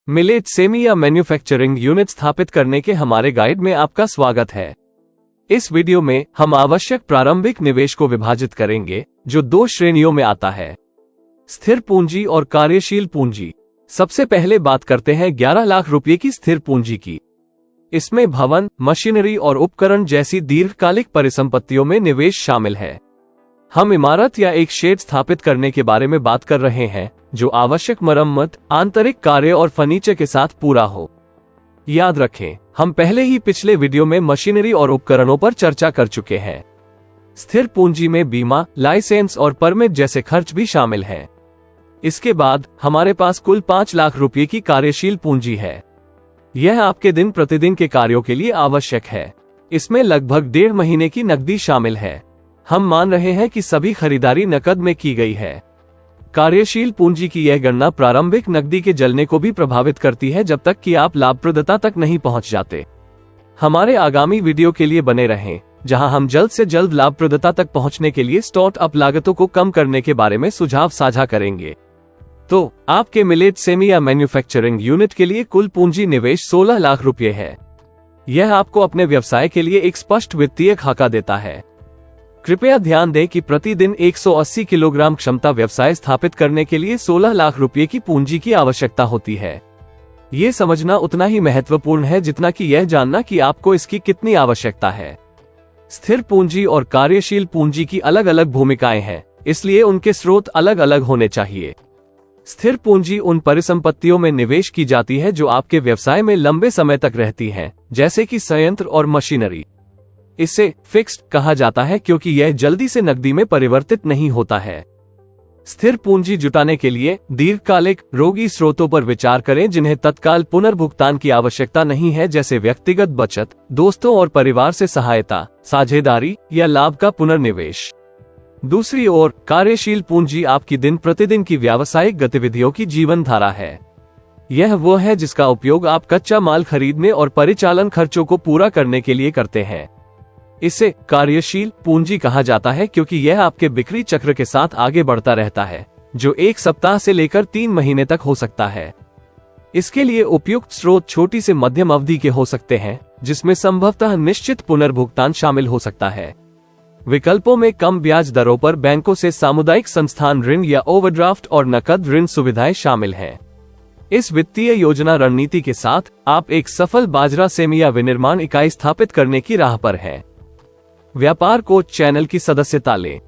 Millet semi या manufacturing unit स्थापित करने के हमारे गाइड में आपका स्वागत है। इस वीडियो में हम आवश्यक प्रारंभिक निवेश को विभाजित करेंगे, जो दो श्रेणियों में आता है, स्थिर पूंजी और कार्यशील पूंजी। सबसे पहले बात करते हैं 11 लाख रुपए की स्थिर पूंजी की। इसमें भवन, मशीनरी और उपकरण जैसी दीर्घकालिक परिसंपत्तियों में निवेश शामिल है। हम इमारत या एक शेड स्थापित करने के बारे में बात कर रहे हैं, जो आवश्यक मरम्मत, आंतरिक कार्य और फर्नीचर के साथ पूरा हो। याद रखें, हम पहले ही पिछले वीडियो में मशीनरी और उपकरणों पर चर्चा कर चुके हैं। स्थिर पूंजी में बीमा, लाइसेंस और परमिट जैसे खर्च भी शामिल हैं। इसके बाद हमारे पास कुल 5 लाख रुपए की कार्यशील पूंजी है। यह आपके दिन प्रतिदिन के कार्यों के लिए आवश्यक है। इसमें लगभग 1.5 महीने की नकदी शामिल है। हम मान रहे हैं कि सभी खरीदारी नकद में की गई है। कार्यशील पूंजी की यह गणना प्रारंभिक नकदी के जलने को भी प्रभावित करती है, जब तक कि आप लाभप्रदता तक नहीं पहुंच जाते। हमारे आगामी वीडियो के लिए बने रहें, जहां हम जल्द से जल्द लाभप्रदता तक पहुंचने के लिए स्टार्टअप लागतों को कम करने के बारे में सुझाव साझा करेंगे। तो आपके मिलेट सेमी या मैन्युफैक्चरिंग यूनिट के लिए कुल पूंजी निवेश 16 लाख रुपए है। यह आपको अपने व्यवसाय के लिए एक स्पष्ट वित्तीय खाका देता है। कृपया ध्यान दें कि प्रतिदिन 180 किलोग्राम क्षमता व्यवसाय स्थापित करने के लिए 16 लाख रुपए की पूंजी की आवश्यकता होती है। ये समझना उतना ही महत्वपूर्ण है जितना कि यह जानना कि आपको इसकी कितनी आवश्यकता है। स्थिर पूंजी और कार्यशील पूंजी की अलग अलग भूमिकाएं हैं, इसलिए उनके स्रोत अलग अलग होने चाहिए। स्थिर पूंजी उन परिसंपत्तियों में निवेश की जाती है जो आपके व्यवसाय में लंबे समय तक रहती हैं, जैसे कि संयंत्र और मशीनरी। इसे फिक्स्ड कहा जाता है क्योंकि यह जल्दी से नकदी में परिवर्तित नहीं होता है। स्थिर पूंजी जुटाने के लिए दीर्घकालिक रोगी स्रोतों पर विचार करें, जिन्हें तत्काल पुनर्भुगतान की आवश्यकता नहीं है, जैसे व्यक्तिगत बचत, दोस्तों और परिवार से सहायता, साझेदारी या लाभ का पुनर्निवेश। दूसरी ओर, कार्यशील पूंजी आपकी दिन प्रतिदिन की व्यावसायिक गतिविधियों की जीवन धारा है। यह वो है जिसका उपयोग आप कच्चा माल खरीदने और परिचालन खर्चों को पूरा करने के लिए करते हैं। इसे कार्यशील पूंजी कहा जाता है क्योंकि यह आपके बिक्री चक्र के साथ आगे बढ़ता रहता है, जो 1 सप्ताह से लेकर 3 महीने तक हो सकता है। इसके लिए उपयुक्त स्रोत छोटी से मध्यम अवधि के हो सकते हैं, जिसमें संभवतः निश्चित पुनर्भुगतान शामिल हो सकता है। विकल्पों में कम ब्याज दरों पर बैंकों से सामुदायिक संस्थान ऋण या ओवरड्राफ्ट और नकद ऋण सुविधाएं शामिल हैं। इस वित्तीय योजना रणनीति के साथ आप एक सफल बाजरा सेमी या विनिर्माण इकाई स्थापित करने की राह पर हैं। व्यापार कोच चैनल की सदस्यता लें।